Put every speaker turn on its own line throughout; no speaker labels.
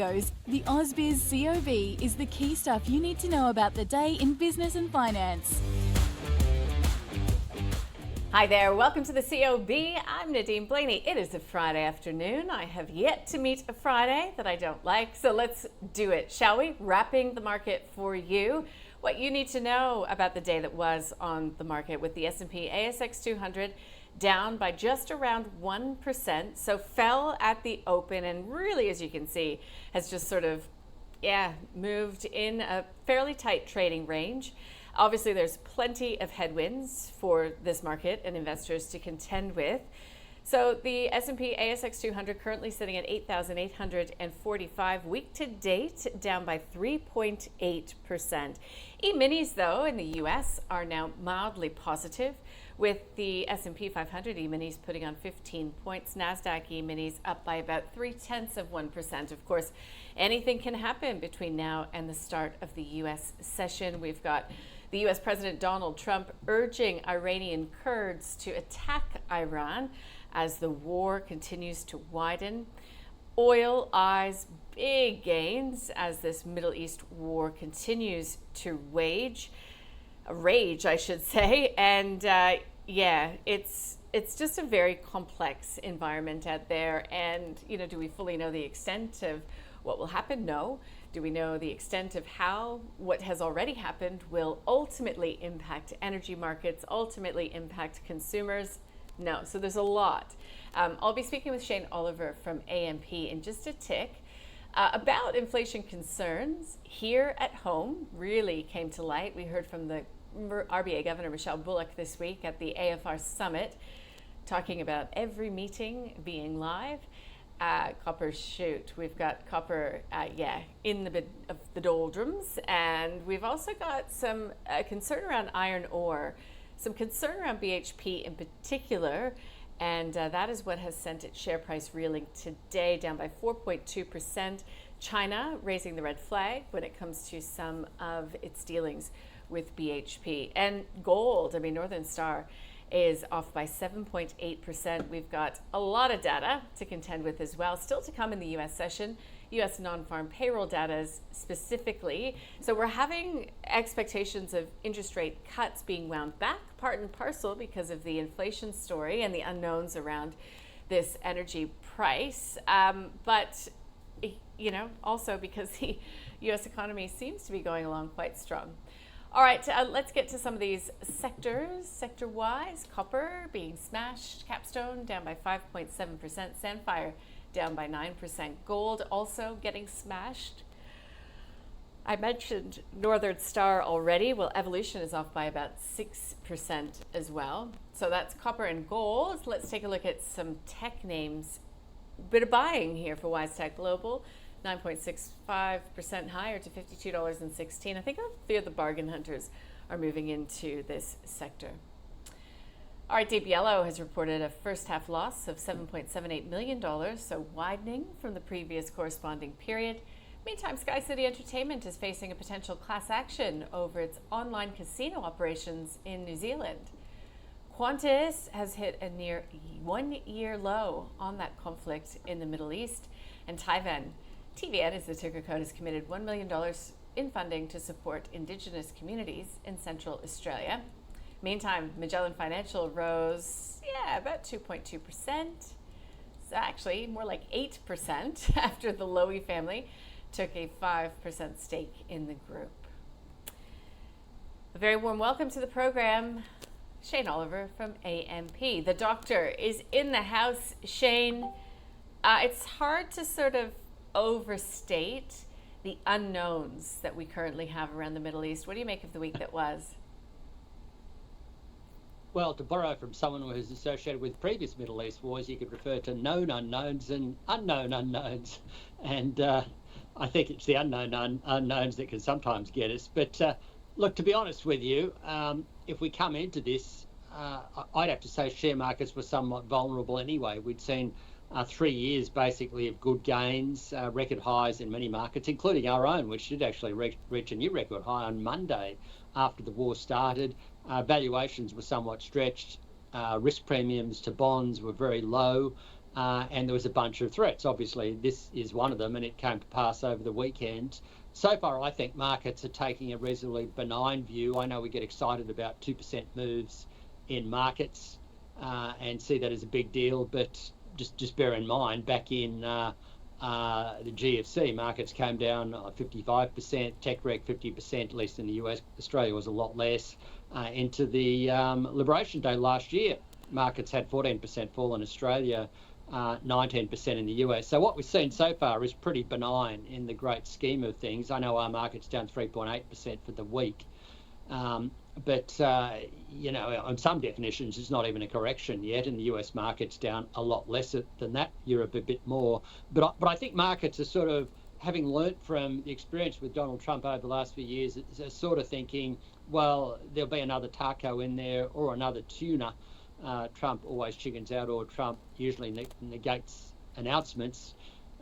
Studios, the AusBiz COB is the key stuff you need to know about the day in business and finance.
Hi there, welcome to the COB. I'm Nadine Blaney. It is a Friday afternoon. I have yet to meet a Friday that I don't like, so let's do it, shall we? Wrapping the market for you. What you need to know about the day that was on the market, with the S&P ASX 200 down by just around 1%, so fell at the open, and really, as you can see, has just sort of moved in a fairly tight trading range. Obviously, there's plenty of headwinds for this market and investors to contend with. So the S&P ASX 200 currently sitting at 8,845, week to date down by 3.8%. E-minis, though, in the US are now mildly positive, with the S&P 500 E-minis putting on 15 points. NASDAQ E-minis up by about 0.3%. Of course, anything can happen between now and the start of the US session. We've got the US President Donald Trump urging Iranian Kurds to attack Iran as the war continues to widen. Oil eyes big gains as this Middle East war continues to rage, I should say. And it's just a very complex environment out there. And, do we fully know the extent of what will happen? No. Do we know the extent of how what has already happened will ultimately impact energy markets, ultimately impact consumers? No. So there's a lot. I'll be speaking with Shane Oliver from AMP in just a tick about inflation concerns here at home. Really came to light. We heard from the RBA Governor Michelle Bullock this week at the AFR Summit, talking about every meeting being live. Copper, we've got copper, in the bit of the doldrums, and we've also got some concern around iron ore, some concern around BHP in particular, and that is what has sent its share price reeling today, down by 4.2%. China raising the red flag when it comes to some of its dealings with BHP. And gold, Northern Star is off by 7.8%. We've got a lot of data to contend with as well. Still to come in the US session, US non-farm payroll data specifically. So we're having expectations of interest rate cuts being wound back, part and parcel because of the inflation story and the unknowns around this energy price. But also because the US economy seems to be going along quite strong. All right, let's get to some of these sectors. Sector-wise, copper being smashed, Capstone down by 5.7%, Sandfire down by 9%, gold also getting smashed. I mentioned Northern Star already. Well, Evolution is off by about 6% as well. So that's copper and gold. Let's take a look at some tech names. Bit of buying here for WiseTech Global. 9.65% higher to $52.16. I think a few of the bargain hunters are moving into this sector. All right, Deep Yellow has reported a first half loss of $7.78 million, so widening from the previous corresponding period. Meantime, Sky City Entertainment is facing a potential class action over its online casino operations in New Zealand. Qantas has hit a near 1 year low on that conflict in the Middle East, and TVN, as the ticker code, has committed $1 million in funding to support Indigenous communities in Central Australia. Meantime, Magellan Financial rose, about 2.2%. So actually, more like 8% after the Lowy family took a 5% stake in the group. A very warm welcome to the program, Shane Oliver from AMP. The doctor is in the house. Shane, it's hard to sort of overstate the unknowns that we currently have around the Middle East. What do you make of the week that was?
Well, to borrow from someone who is associated with previous Middle East wars, you could refer to known unknowns and unknown unknowns. And I think it's the unknown unknowns that can sometimes get us. But look, to be honest with you, if we come into this, I'd have to say share markets were somewhat vulnerable anyway. We'd seen 3 years basically of good gains, record highs in many markets, including our own, which did actually reach a new record high on Monday after the war started. Valuations were somewhat stretched. Risk premiums to bonds were very low. and there was a bunch of threats. Obviously, this is one of them, and it came to pass over the weekend. So far, I think markets are taking a reasonably benign view. I know we get excited about 2% moves in markets and see that as a big deal, but just bear in mind, back in the GFC, markets came down 55%, tech reg 50%, at least in the US. Australia was a lot less. Into the Liberation Day last year, markets had 14% fall in Australia, 19% in the US. So what we've seen so far is pretty benign in the great scheme of things. I know our market's down 3.8% for the week. But on some definitions, it's not even a correction yet, and the US market's down a lot less than that, Europe a bit more. But I think markets are sort of, having learnt from the experience with Donald Trump over the last few years, are sort of thinking, well, there'll be another taco in there or another tuna. Trump always chickens out, or Trump usually negates announcements.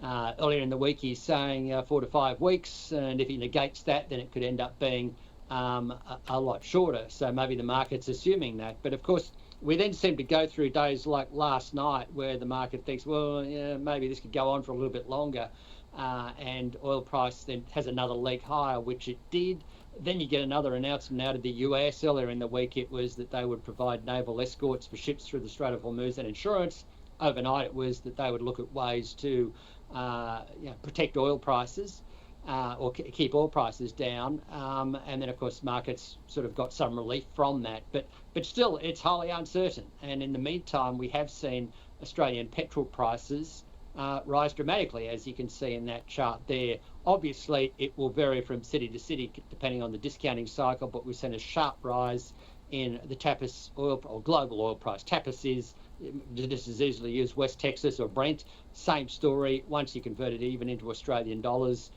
Earlier in the week, he's saying 4 to 5 weeks, and if he negates that, then it could end up being a lot shorter. So maybe the market's assuming that. But of course, we then seem to go through days like last night where the market thinks, well, yeah, maybe this could go on for a little bit longer. And oil price then has another leak higher, which it did. Then you get another announcement out of the US. Earlier in the week, it was that they would provide naval escorts for ships through the Strait of Hormuz and insurance. Overnight, it was that they would look at ways to protect oil prices or keep oil prices down. And then, of course, markets sort of got some relief from that. But still, it's highly uncertain. And in the meantime, we have seen Australian petrol prices rise dramatically, as you can see in that chart there. Obviously, it will vary from city to city depending on the discounting cycle, but we've seen a sharp rise in the TAPS oil or global oil price. TAPS is just as easily used West Texas or Brent. Same story. Once you convert it even into Australian dollars,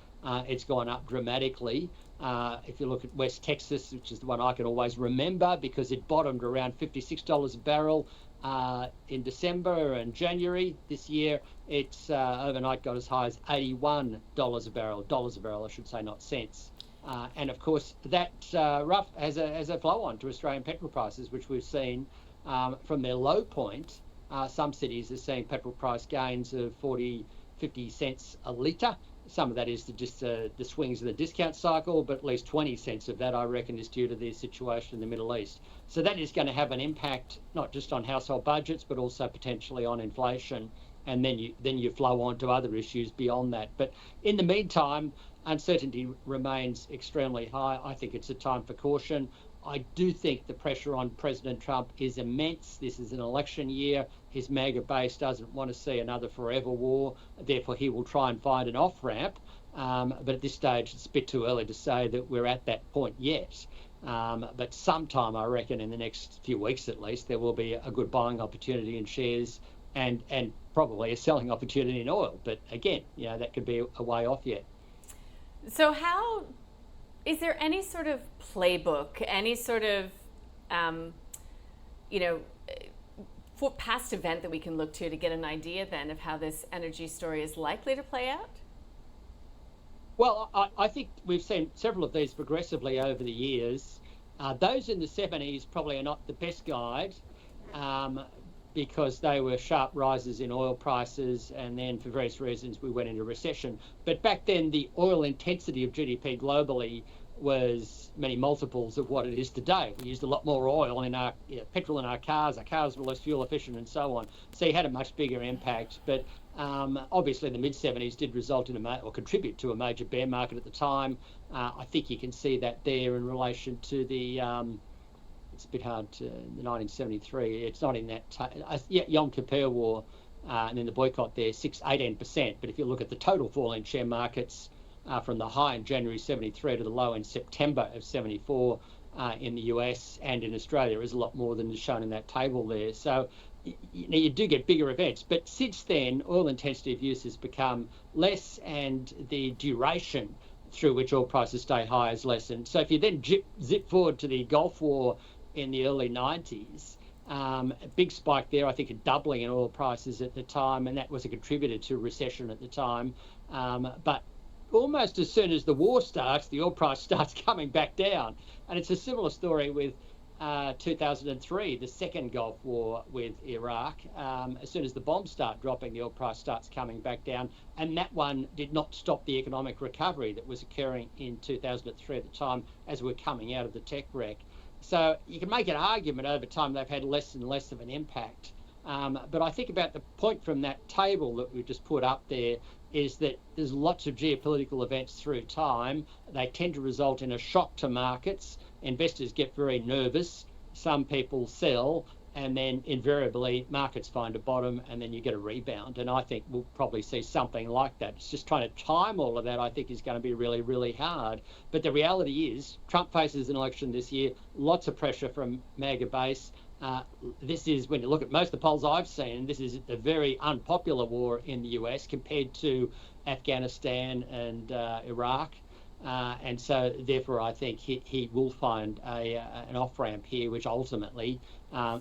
it's gone up dramatically. If you look at West Texas, which is the one I can always remember because it bottomed around $56 a barrel in December and January this year, it's overnight got as high as $81 a barrel, I should say, not cents. And of course, that rough has a flow on to Australian petrol prices, which we've seen from their low point. Some cities are seeing petrol price gains of 40, 50 cents a litre. Some of that is just the swings of the discount cycle, but at least 20 cents of that, I reckon, is due to the situation in the Middle East. So that is going to have an impact, not just on household budgets, but also potentially on inflation. And then you flow on to other issues beyond that. But in the meantime, uncertainty remains extremely high. I think it's a time for caution. I do think the pressure on President Trump is immense. This is an election year. His MAGA base doesn't want to see another forever war. Therefore, he will try and find an off-ramp. But at this stage, it's a bit too early to say that we're at that point yet. But sometime, I reckon, in the next few weeks at least, there will be a good buying opportunity in shares and probably a selling opportunity in oil. But again, that could be a way off yet.
So is there any sort of playbook, any sort of, for past event that we can look to get an idea then of how this energy story is likely to play out?
Well, I think we've seen several of these progressively over the years. Those in the 70s probably are not the best guide because they were sharp rises in oil prices, and then for various reasons we went into recession. But back then, the oil intensity of GDP globally was many multiples of what it is today. We used a lot more oil in our petrol in our cars were less fuel efficient and so on. So you had a much bigger impact. But obviously the mid-70s did result in or contribute to a major bear market at the time. I think you can see that there in relation to the it's a bit hard to the 1973. It's not in that Yom Kippur War and then the boycott there, 18%. But if you look at the total fall in share markets from the high in January 73 to the low in September of 74 in the US and in Australia, is a lot more than is shown in that table there. So you do get bigger events. But since then, oil intensity of use has become less, and the duration through which oil prices stay high has lessened. So if you then zip forward to the Gulf War in the early 90s, a big spike there, I think a doubling in oil prices at the time, and that was a contributor to recession at the time. But almost as soon as the war starts, the oil price starts coming back down. And it's a similar story with 2003, the second Gulf War with Iraq. As soon as the bombs start dropping, the oil price starts coming back down. And that one did not stop the economic recovery that was occurring in 2003 at the time as we're coming out of the tech wreck. So you can make an argument over time they've had less and less of an impact. But I think about the point from that table that we just put up there is that there's lots of geopolitical events through time. They tend to result in a shock to markets. Investors get very nervous. Some people sell, and then invariably markets find a bottom, and then you get a rebound. And I think we'll probably see something like that. It's just trying to time all of that, I think, is going to be really, really hard. But the reality is Trump faces an election this year, lots of pressure from MAGA base. This is, when you look at most of the polls I've seen, this is a very unpopular war in the US compared to Afghanistan and Iraq. And so, therefore, I think he will find an off-ramp here, which ultimately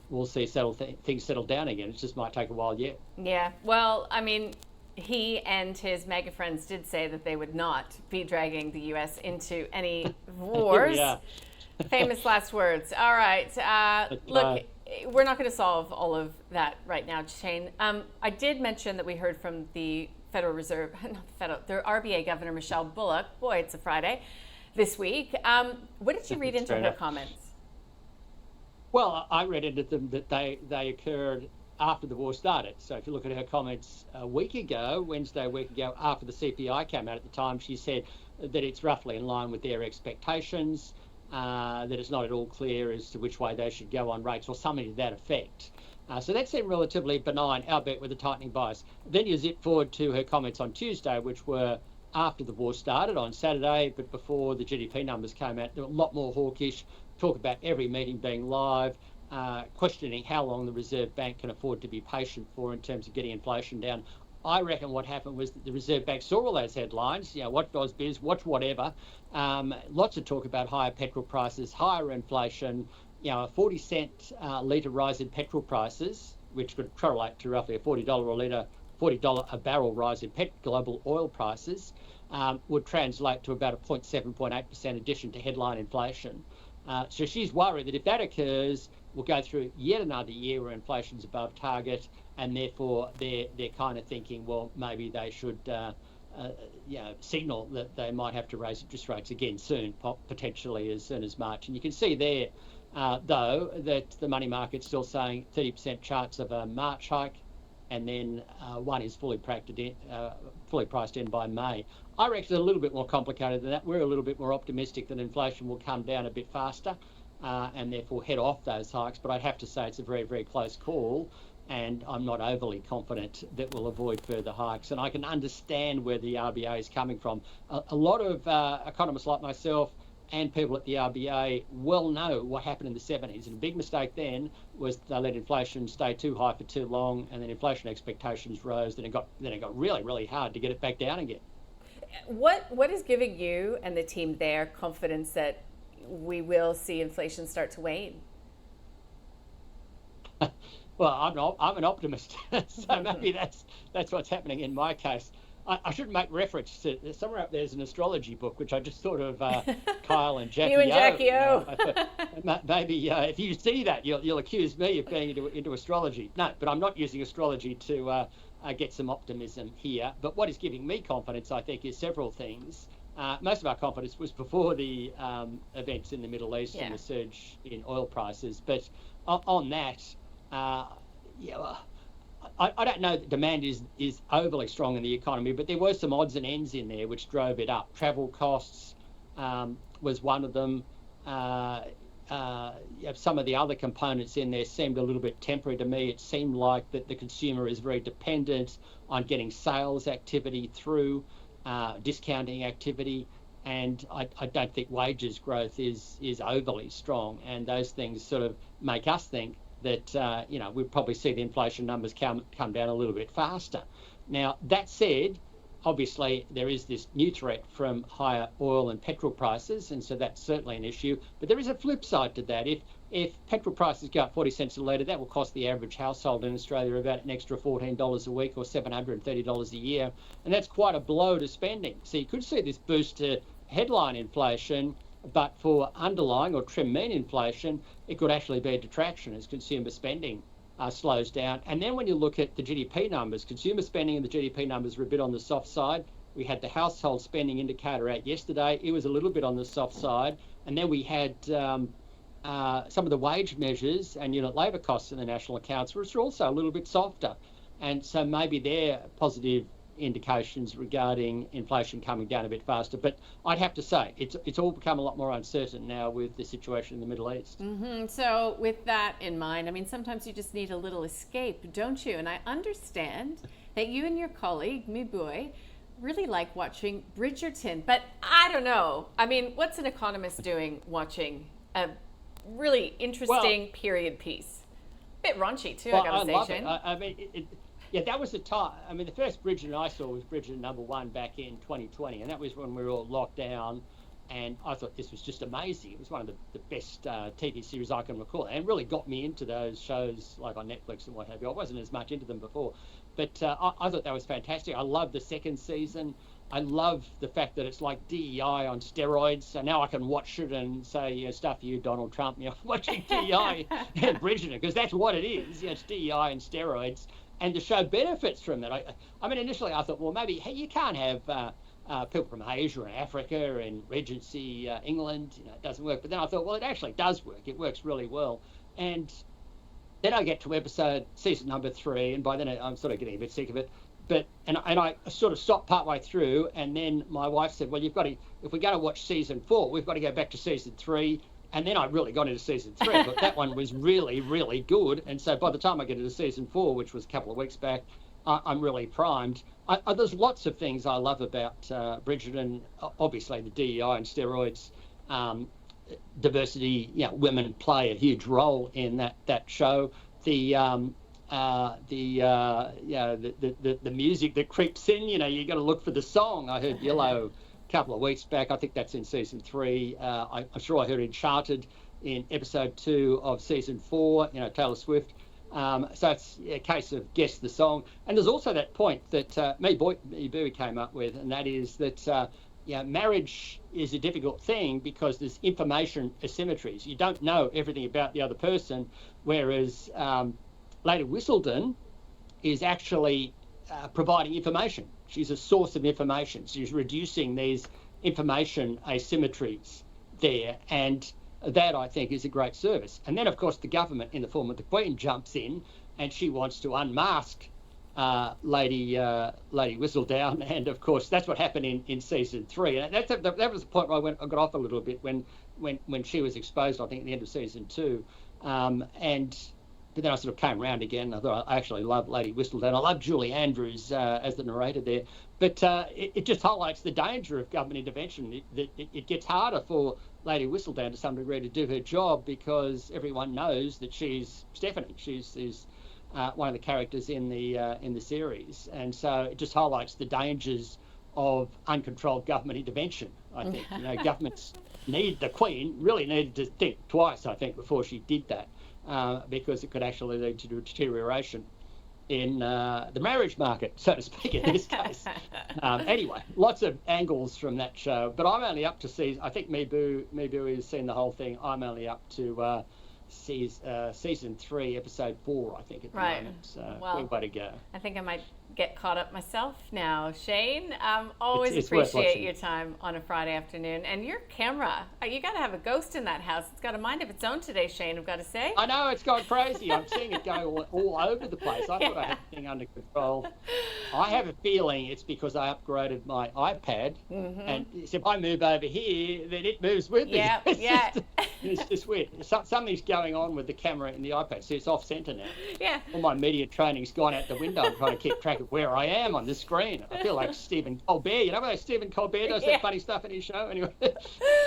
we'll see things settle down again. It just might take a while yet.
Yeah, well, I mean, he and his MAGA friends did say that they would not be dragging the US into any wars.
Yeah.
Famous last words. All right. Look, we're not going to solve all of that right now, Shane. I did mention that we heard from the Federal Reserve, the RBA Governor Michelle Bullock. Boy, it's a Friday this week. What did you read into her comments?
Well, I read into them that they occurred after the war started. So if you look at her comments Wednesday a week ago, after the CPI came out at the time, she said that it's roughly in line with their expectations. That it's not at all clear as to which way they should go on rates or something to that effect. So that seemed relatively benign, albeit with a tightening bias. Then you zip forward to her comments on Tuesday, which were after the war started on Saturday, but before the GDP numbers came out. They were a lot more hawkish, talk about every meeting being live, questioning how long the Reserve Bank can afford to be patient for in terms of getting inflation down. I reckon what happened was that the Reserve Bank saw all those headlines, watch AusBiz, watch whatever. Lots of talk about higher petrol prices, higher inflation, a 40-cent litre rise in petrol prices, which could correlate to roughly a $40 a litre, $40 a barrel rise in global oil prices, would translate to about a 0.7% addition to headline inflation. So she's worried that if that occurs, we'll go through yet another year where inflation's above target, and therefore they're kind of thinking, well, maybe they should signal that they might have to raise interest rates again soon, potentially as soon as March. And you can see there, though, that the money market's still saying 30% chance of a March hike, and then one is fully priced in by May. I reckon it's a little bit more complicated than that. We're a little bit more optimistic that inflation will come down a bit faster and therefore head off those hikes. But I'd have to say it's a very, very close call, and I'm not overly confident that we'll avoid further hikes. And I can understand where the RBA is coming from. A lot of economists like myself and people at the RBA well know what happened in the 70s. And a big mistake then was they let inflation stay too high for too long, and then inflation expectations rose. Then it got really, really hard to get it back down again.
What is giving you and the team there confidence that we will see inflation start to wane?
Well, I'm an optimist, so maybe that's what's happening in my case. I should make reference to somewhere up there's an astrology book, which I just thought of Kyle and Jackie.
You and Jackie O.
Maybe if you see that, you'll accuse me of being into astrology. No, but I'm not using astrology to get some optimism here. But what is giving me confidence, I think, is several things. Most of our confidence was before the events in the Middle East and the surge in oil prices. But on that, I don't know that demand is overly strong in the economy, but there were some odds and ends in there which drove it up. Travel costs was one of them. Some of the other components in there seemed a little bit temporary to me. It seemed like that the consumer is very dependent on getting sales activity through, discounting activity, and I don't think wages growth is overly strong. And those things sort of make us think that we'll probably see the inflation numbers come down a little bit faster. Now, that said, obviously there is this new threat from higher oil and petrol prices, and so that's certainly an issue. But there is a flip side to that. If petrol prices go up 40 cents a litre, that will cost the average household in Australia about an extra $14 a week or $730 a year, and that's quite a blow to spending. So you could see this boost to headline inflation But for underlying or trim mean inflation, it could actually be a detraction as consumer spending slows down. And then when you look at the GDP numbers, consumer spending and the GDP numbers were a bit on the soft side. We had the household spending indicator out yesterday. It was a little bit on the soft side. And then we had some of the wage measures and unit labour costs in the national accounts, which are also a little bit softer. And so maybe they're positive indications regarding inflation coming down a bit faster. But I'd have to say it's all become a lot more uncertain now with the situation in the Middle East.
So with that in mind, I mean, sometimes you just need a little escape, don't you? And I understand that you and your colleague, Miboy, really like watching Bridgerton. But I don't know. I mean, what's an economist doing watching a really interesting period piece? A bit raunchy too, I gotta say, Shane.
I mean, yeah, that was the time. I mean, the first Bridgerton I saw was Bridgerton #1 back in 2020, and that was when we were all locked down. And I thought this was just amazing. It was one of the best TV series I can recall, and it really got me into those shows like on Netflix and what have you. I wasn't as much into them before, but I thought that was fantastic. I loved the second season. I love the fact that it's like DEI on steroids. So now I can watch it and say, you know, stuff you, Donald Trump, you know, watching DEI and Bridgerton, because that's what it is. Yeah, it's DEI and steroids. And the show benefits from that. I mean, initially I thought, well, maybe hey, you can't have people from Asia and Africa and Regency England. You know, it doesn't work. But then I thought, well, it actually does work. It works really well. And then I get to season #3, and by then I'm sort of getting a bit sick of it. But and I sort of stopped partway through, and then my wife said, well, you've got to, if we're going to watch season 4, we've got to go back to season 3. And then I really got into season 3, but that one was really, really good. And so by the time I get into season 4, which was a couple of weeks back, I'm really primed. There's lots of things I love about Bridgerton. Obviously, the DEI and steroids, diversity. You know, women play a huge role in that show. The music that creeps in. You know, you got to look for the song. I heard Yellow couple of weeks back. I think that's in season 3. I'm sure I heard Enchanted in episode 2 of season 4, you know, Taylor Swift. So it's a case of guess the song. And there's also that point that me Bowie came up with, and that is that marriage is a difficult thing because there's information asymmetries. You don't know everything about the other person, whereas Lady Whistledown is actually providing information. She's a source of information. She's reducing these information asymmetries there, and that I think is a great service. And then, of course, the government, in the form of the Queen, jumps in, and she wants to unmask Lady Whistledown, and of course that's what happened in season 3. And that was the point where I got off a little bit when she was exposed. I think at the end of season 2, But then I sort of came around again. I thought I actually love Lady Whistledown. I love Julie Andrews as the narrator there. But it just highlights the danger of government intervention. It gets harder for Lady Whistledown to some degree to do her job because everyone knows that she's Stephanie. She's one of the characters in the series, and so it just highlights the dangers of uncontrolled government intervention. I think governments the Queen really needed to think twice, I think, before she did that. Because it could actually lead to a deterioration in the marriage market, so to speak, in this case. Anyway, lots of angles from that show, but I'm only up to season. I think Mibu has seen the whole thing. I'm only up to season 3, episode 4, I think, at the moment. So we've got to go.
I think I might get caught up myself now. Shane, always
it's
appreciate your time on a Friday afternoon. And your camera, you got to have a ghost in that house. It's got a mind of its own today, Shane, I've got to say.
I know, it's gone crazy. I'm seeing it go all over the place. I thought I had the thing under control. I have a feeling it's because I upgraded my iPad. Mm-hmm. And so if I move over here, then it moves with me. It's just weird. Something's going on with the camera in the iPad. See, it's off center now.
Yeah.
All my media training's gone out the window. I'm trying to keep track of where I am on the screen. I feel like Stephen Colbert. You know where Stephen Colbert does that funny stuff in his show? Anyway,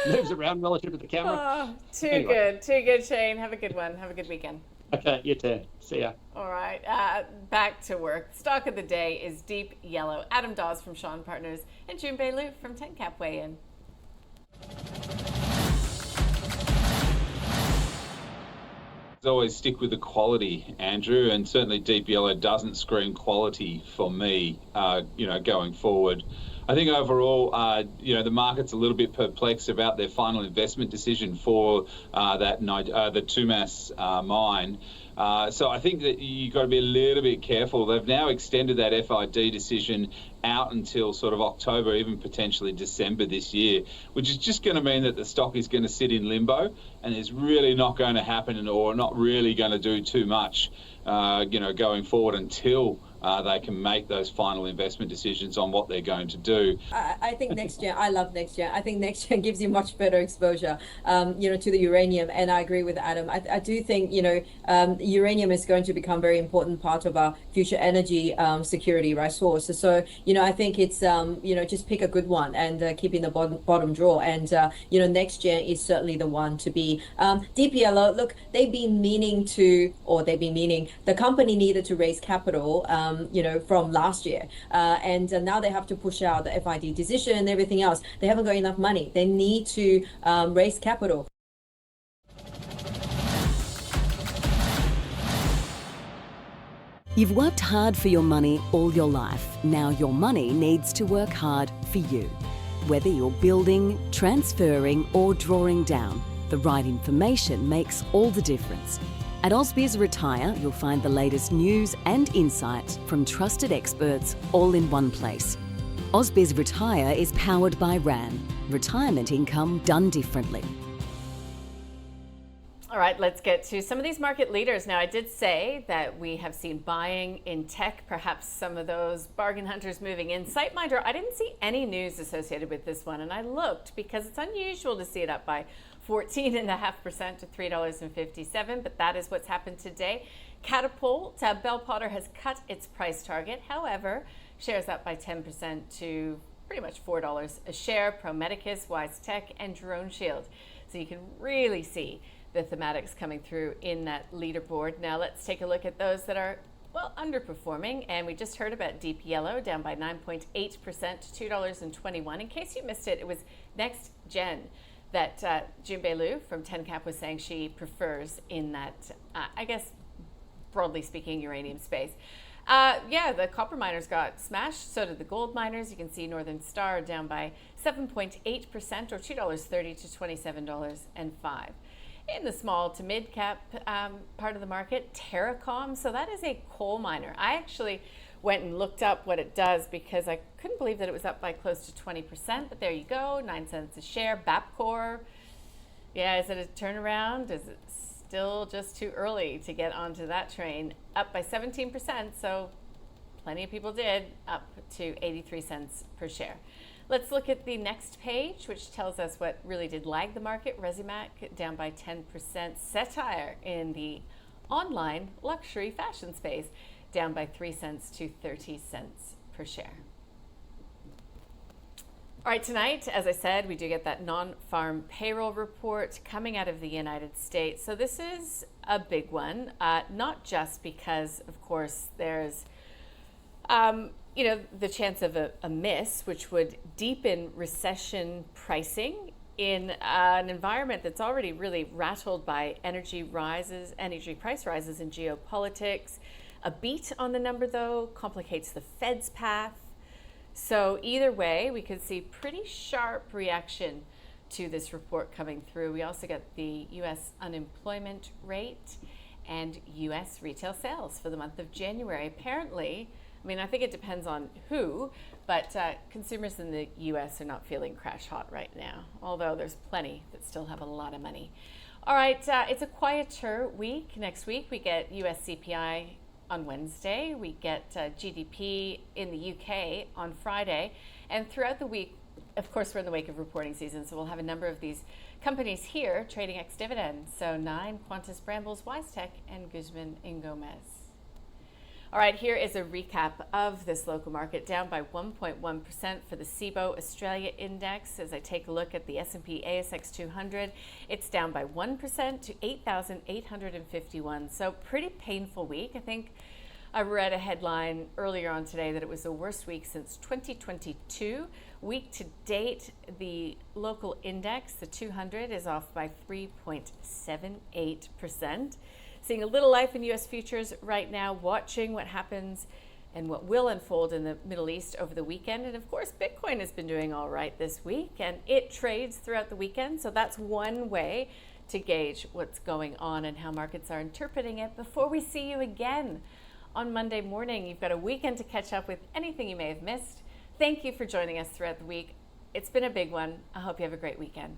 moves around relative to the camera.
Oh, too good, Shane. Have a good one. Have a good weekend.
Okay, you too. See ya.
All right, back to work. Stock of the day is Deep Yellow. Adam Dawes from Shaw Partners and June Bailu from 10 Cap weigh in.
Always stick with the quality, Andrew, and certainly Deep Yellow doesn't scream quality for me, going forward. I think overall, the market's a little bit perplexed about their final investment decision for the Tumas mine. So I think that you've got to be a little bit careful. They've now extended that FID decision out until sort of October, even potentially December this year, which is just going to mean that the stock is going to sit in limbo and is really not going to happen or not really going to do too much, going forward until they can make those final investment decisions on what they're going to do.
I think next year, I love next year. I think next year gives you much better exposure, to the uranium. And I agree with Adam. I do think, uranium is going to become a very important part of our future energy security, right, source. So, I think it's, just pick a good one and keep in the bottom drawer. And, next year is certainly the one to be. DPLO, look, the company needed to raise capital, from last year. And now they have to push out the FID decision and everything else. They haven't got enough money. They need to raise capital.
You've worked hard for your money all your life. Now your money needs to work hard for you. Whether you're building, transferring, or drawing down, the right information makes all the difference. At Ausbiz Retire, you'll find the latest news and insights from trusted experts all in one place. Ausbiz Retire is powered by RAN, retirement income done differently.
All right, let's get to some of these market leaders. Now, I did say that we have seen buying in tech, perhaps some of those bargain hunters moving in. SiteMinder, I didn't see any news associated with this one, and I looked because it's unusual to see it up by 14.5% to $3.57, but that is what's happened today. Catapult, Bell Potter has cut its price target. However, shares up by 10% to pretty much $4 a share. Pro Medicus, Wise Tech, and Drone Shield. So you can really see the thematics coming through in that leaderboard. Now let's take a look at those that are, underperforming. And we just heard about DPLO down by 9.8% to $2.21. In case you missed it, it was Next Gen that Junbei Liu from 10Cap was saying she prefers in that, broadly speaking, uranium space. The copper miners got smashed, so did the gold miners. You can see Northern Star down by 7.8% or $2.30 to $27.05. In the small to mid cap part of the market, Terracom, so that is a coal miner. I actually went and looked up what it does because I couldn't believe that it was up by close to 20%, but there you go, 9 cents a share. Bapcor, is it a turnaround? Is it still just too early to get onto that train? Up by 17%, so plenty of people did, up to 83 cents per share. Let's look at the next page, which tells us what really did lag the market. Resimac down by 10%. Satire in the online luxury fashion space down by 3 cents to 30 cents per share. All right, tonight, as I said, we do get that non-farm payroll report coming out of the United States. So this is a big one, not just because, of course, there's the chance of a miss, which would deepen recession pricing in an environment that's already really rattled by energy price rises and geopolitics. A beat on the number, though, complicates the Fed's path. So either way, we could see pretty sharp reaction to this report coming through. We also get the U.S. unemployment rate and U.S. retail sales for the month of January. Apparently, I think it depends on who, but consumers in the U.S. are not feeling crash hot right now, although there's plenty that still have a lot of money. All right, it's a quieter week. Next week, we get U.S. CPI on Wednesday. We get GDP in the UK on Friday. And throughout the week, of course, we're in the wake of reporting season, so we'll have a number of these companies here trading ex-dividend. So 9, Qantas, Brambles, WiseTech, and Guzman y Gomez. All right, here is a recap of this local market, down by 1.1% for the CIBO Australia Index. As I take a look at the S&P ASX 200, it's down by 1% to 8,851. So pretty painful week. I think I read a headline earlier on today that it was the worst week since 2022. Week to date, the local index, the 200, is off by 3.78%. Seeing a little life in U.S. futures right now, watching what happens and what will unfold in the Middle East over the weekend. And of course, Bitcoin has been doing all right this week, and it trades throughout the weekend. So that's one way to gauge what's going on and how markets are interpreting it before we see you again on Monday morning. You've got a weekend to catch up with anything you may have missed. Thank you for joining us throughout the week. It's been a big one. I hope you have a great weekend.